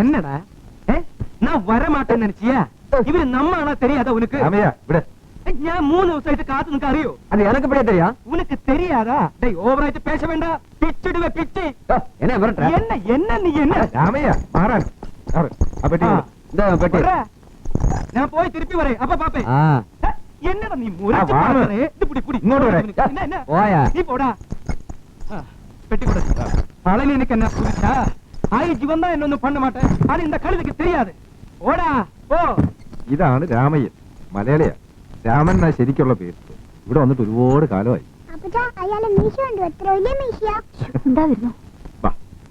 என்னடா நான் வரமாட்டேன்னு நினைச்சியா? இவரு நம்ம ஆனா தெரியாதா உனக்கு? ഞാൻ 3 ദിവസമായിട്ട് കാത്തു നിനക്ക് അറിയോ? அது எனக்கு எப்படி தெரியும்? உனக்கு தெரியாதா? டேய் ஓவராயிட்டு பேச வேண்டாம். பிச்சிடுவே பிச்சி. என்ன வரட்ட? என்ன நீ என்ன? ராமையா மாறான். அப்படி இந்த பெட்டி. நான் போய் திருப்பி வரேன். அப்ப பாப்பேன். என்னடா நீ முறைச்சு பாக்குறே? இது புடி புடி. இங்கோடு வர. என்ன? போயா. நீ போடா. பெட்டி கொடு. பழனி எனக்கு என்ன புரிச்சா? ஆயிஜி வந்தா என்னொന്നും பண்ண மாட்டேன். ஆனா இந்த கழுதைக்கு தெரியாது. ஓடா போ. ഇതാണ് രാമയ്യൻ, മലയാളിയാ. രാമൻ എന്നാ ശരിക്കുള്ള പേര്. ഇവിടെ വന്നിട്ട് ഒരുപാട് കാലമായി. അപ്പച്ചാ അയാളെ മീശ ഉണ്ട്. എത്ര വലിയ മീശയാ? എന്താ വരുന്നു?